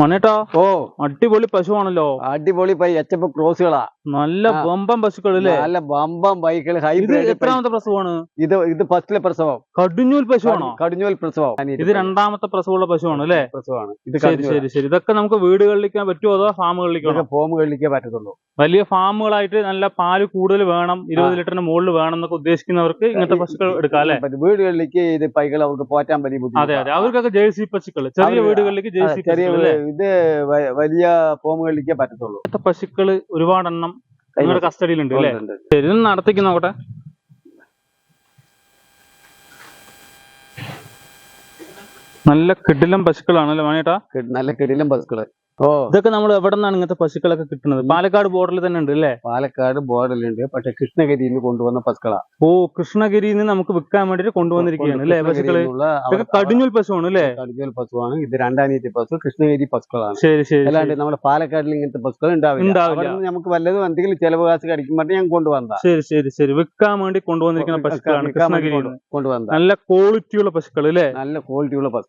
മണേട്ടാ ഓ അടിപൊളി പശുവാണല്ലോ. അടിപൊളി എച്ചപ്പ് ക്രോസുകളാ, നല്ല ബമ്പം പശുക്കളല്ലേ? നല്ല ബമ്പം ബൈക്കുകൾ ഇത് ഹൈബ്രിഡ്. എത്രാമത്തെ പ്രസവമാണ്? ഇത് ഫസ്റ്റിലെ പ്രസവം, കടിഞ്ഞൂൽ പശുവാണോ? കടിഞ്ഞൂൽ പ്രസവം. ഇത് രണ്ടാമത്തെ പ്രസവമുള്ള പശുവാണ് അല്ലേ? പ്രസവമാണ് ഇത്. ശരി ശരി ശരി. ഇതൊക്കെ നമുക്ക് വീടുകളിലേക്കാൻ പറ്റുമോ അതോ ഫാമുകളിലേക്കാണോ? ഫോമുകളിലേക്കേ പറ്റത്തുള്ളൂ. വലിയ ഫാമുകളായിട്ട് നല്ല പാല് കൂടുതൽ വേണം, 20 ലിറ്ററിന് മുകളിൽ വേണം എന്നൊക്കെ ഉദ്ദേശിക്കുന്നവർക്ക് ഇങ്ങനത്തെ പശുക്കൾ എടുക്കാം അല്ലെ? വീടുകളിലേക്ക് ഇത് പൈകൾ അവർക്ക് പോറ്റാൻ വലിയ അതെ ബുദ്ധിമുട്ടാണ്. അതെ, അവർക്കൊക്കെ ജേഴ്സി പശുക്കൾ, ചെറിയ വീടുകളിലേക്ക് ജേഴ്സി ചെറിയ പശുക്കൾ അല്ലേ? ഇത് വലിയ ഫോമുകളിലേക്കേ പറ്റത്തുള്ളൂ. ഇങ്ങനത്തെ പശുക്കള് ഒരുപാടെണ്ണം നിങ്ങളുടെ കസ്റ്റഡിയിലുണ്ട് അല്ലേ? ഉണ്ട്. ശരി, ഇതൊന്ന് നടത്തിക്ക് നോക്കട്ടെ. നല്ല കിടിലം പശുക്കളാണല്ലേ മണിയേട്ടാ? നല്ല കിടിലം പശുക്കള്. ഓ ഇതൊക്കെ നമ്മൾ എവിടെ നിന്നാണ് ഇങ്ങനത്തെ പശുക്കളൊക്കെ കിട്ടുന്നത്? പാലക്കാട് ബോർഡറിൽ തന്നെ ഉണ്ട് അല്ലേ? പാലക്കാട് ബോർഡറിലുണ്ട്, പക്ഷെ കൃഷ്ണഗിരിയിൽ നിന്ന് കൊണ്ടുവന്ന പശുക്കളാ. ഓ, കൃഷ്ണഗിരിയിൽ നിന്ന് നമുക്ക് വിൽക്കാൻ വേണ്ടിട്ട് കൊണ്ടുവന്നിരിക്കുകയാണ് അല്ലേ പശുക്കള്? ഇതൊക്കെ കടിഞ്ഞൂൽ പശുവാണ് അല്ലേ? കടിഞ്ഞൂൽ പശുവാണ്. ഇത് രണ്ടാനീതി പശു, കൃഷ്ണഗിരി പശുക്കളാണ്. ശരി ശരി. അല്ലാണ്ട് നമ്മുടെ പാലക്കാടിൽ ഇങ്ങനത്തെ പശുക്കൾ ഉണ്ടാവില്ല. നമുക്ക് വല്ലതും എന്തെങ്കിലും ചെലവ് കാശ് കടിക്കും പറഞ്ഞ് ഞാൻ കൊണ്ടുവന്നതാ. ശരി ശരി ശരി. വിൽക്കാൻ വേണ്ടി കൊണ്ടുവന്നിരിക്കുന്ന പശുക്കളാണ് കൃഷ്ണഗിരിയിൽ കൊണ്ടുവന്നത്. നല്ല ക്വാളിറ്റിയുള്ള പശുക്കൾ അല്ലേ? നല്ല ക്വാളിറ്റിയുള്ള പശു.